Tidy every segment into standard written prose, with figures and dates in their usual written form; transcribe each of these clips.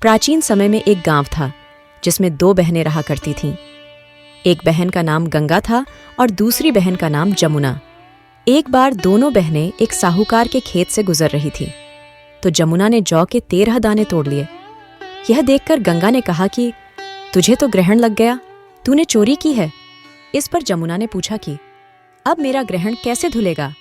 प्राचीन समय में एक गांव था जिसमें दो बहनें रहा करती थीं। एक बहन का नाम गंगा था और दूसरी बहन का नाम जमुना। एक बार दोनों बहनें एक साहूकार के खेत से गुजर रही थीं, तो जमुना ने जौ के 13 दाने तोड़ लिए। यह देखकर गंगा ने कहा कि तुझे तो ग्रहण लग गया, तूने चोरी की है। इस पर जमुना ने पूछा कि अब मेरा ग्रहण कैसे धुलेगा?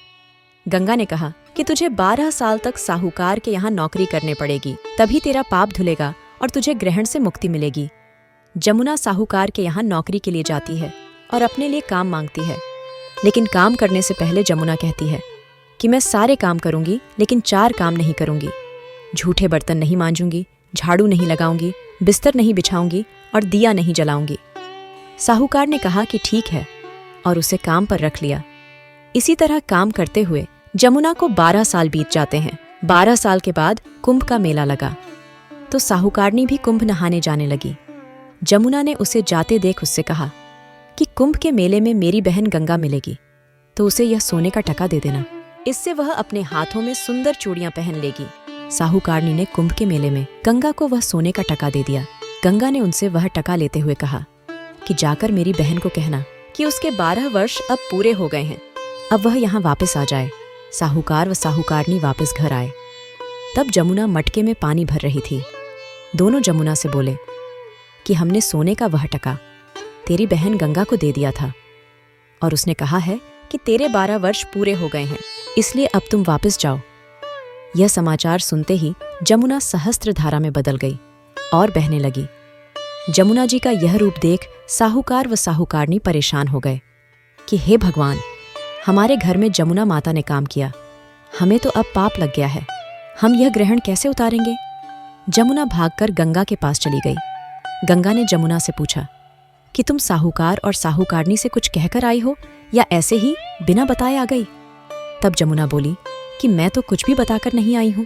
गंगा ने कहा कि तुझे 12 साल तक साहूकार के यहाँ नौकरी करने पड़ेगी, तभी तेरा पाप धुलेगा और तुझे ग्रहण से मुक्ति मिलेगी। जमुना साहूकार के यहाँ नौकरी के लिए जाती है और अपने लिए काम मांगती है, लेकिन काम करने से पहले जमुना कहती है कि मैं सारे काम करूंगी लेकिन 4 काम नहीं करूंगी। झूठे बर्तन नहीं मांजूंगी, झाड़ू नहीं लगाऊंगी, बिस्तर नहीं बिछाऊंगी और दिया नहीं जलाऊंगी। साहूकार ने कहा कि ठीक है और उसे काम पर रख लिया। इसी तरह काम करते हुए जमुना को 12 साल बीत जाते हैं। 12 साल के बाद कुंभ का मेला लगा, तो साहूकारनी भी कुंभ नहाने जाने लगी। जमुना ने उसे जाते देख उससे कहा कि कुंभ के मेले में मेरी बहन गंगा मिलेगी, तो उसे यह सोने का टका दे देना, इससे वह अपने हाथों में सुंदर चूड़ियां पहन लेगी। साहूकारनी ने कुंभ के मेले में गंगा को वह सोने का टका दे दिया। गंगा ने उनसे वह टका लेते हुए कहा कि जाकर मेरी बहन को कहना कि उसके 12 वर्ष अब पूरे हो गए हैं, अब वह यहाँ वापस आ जाए। साहूकार व साहूकारनी वापस घर आए। तब जमुना मटके में पानी भर रही थी। दोनों जमुना से बोले कि हमने सोने का वह टका तेरी बहन गंगा को दे दिया था और उसने कहा है कि तेरे 12 वर्ष पूरे हो गए हैं, इसलिए अब तुम वापस जाओ। यह समाचार सुनते ही जमुना सहस्त्र धारा में बदल गई और बहने लगी। जमुना जी का यह रूप देख साहूकार व साहूकारनी परेशान हो गए कि हे भगवान, हमारे घर में जमुना माता ने काम किया, हमें तो अब पाप लग गया है, हम यह ग्रहण कैसे उतारेंगे? जमुना भागकर गंगा के पास चली गई। गंगा ने जमुना से पूछा कि तुम साहूकार और साहूकारनी से कुछ कहकर आई हो या ऐसे ही बिना बताए आ गई? तब जमुना बोली कि मैं तो कुछ भी बताकर नहीं आई हूं।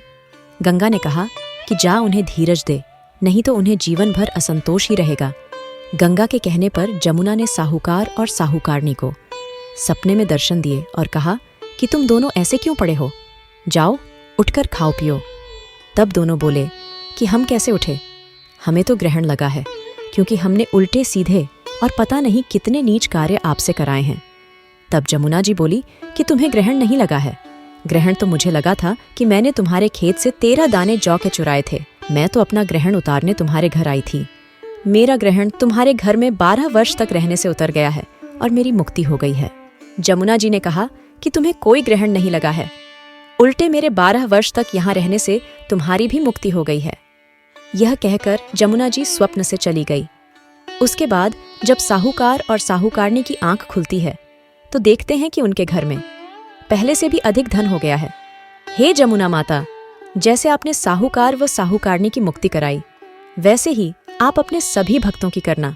गंगा ने कहा कि जा उन्हें धीरज दे, नहीं तो उन्हें जीवन भर असंतोष ही रहेगा। गंगा के कहने पर जमुना ने साहूकार और साहूकारनी को सपने में दर्शन दिए और कहा कि तुम दोनों ऐसे क्यों पड़े हो, जाओ उठकर खाओ पियो। तब दोनों बोले कि हम कैसे उठे, हमें तो ग्रहण लगा है, क्योंकि हमने उल्टे सीधे और पता नहीं कितने नीच कार्य आपसे कराए हैं। तब जमुना जी बोली कि तुम्हें ग्रहण नहीं लगा है, ग्रहण तो मुझे लगा था कि मैंने तुम्हारे खेत से 13 दाने जौ के चुराए थे। मैं तो अपना ग्रहण उतारने तुम्हारे घर आई थी। मेरा ग्रहण तुम्हारे घर में 12 वर्ष तक रहने से उतर गया है और मेरी मुक्ति हो गई है। जमुना जी ने कहा कि तुम्हें कोई ग्रहण नहीं लगा है, उल्टे मेरे 12 वर्ष तक यहाँ रहने से तुम्हारी भी मुक्ति हो गई है। यह कहकर जमुना जी स्वप्न से चली गई। उसके बाद जब साहूकार और साहूकारनी की आंख खुलती है तो देखते हैं कि उनके घर में पहले से भी अधिक धन हो गया है। हे जमुना माता, जैसे आपने साहूकार व साहूकारनी की मुक्ति कराई, वैसे ही आप अपने सभी भक्तों की करना।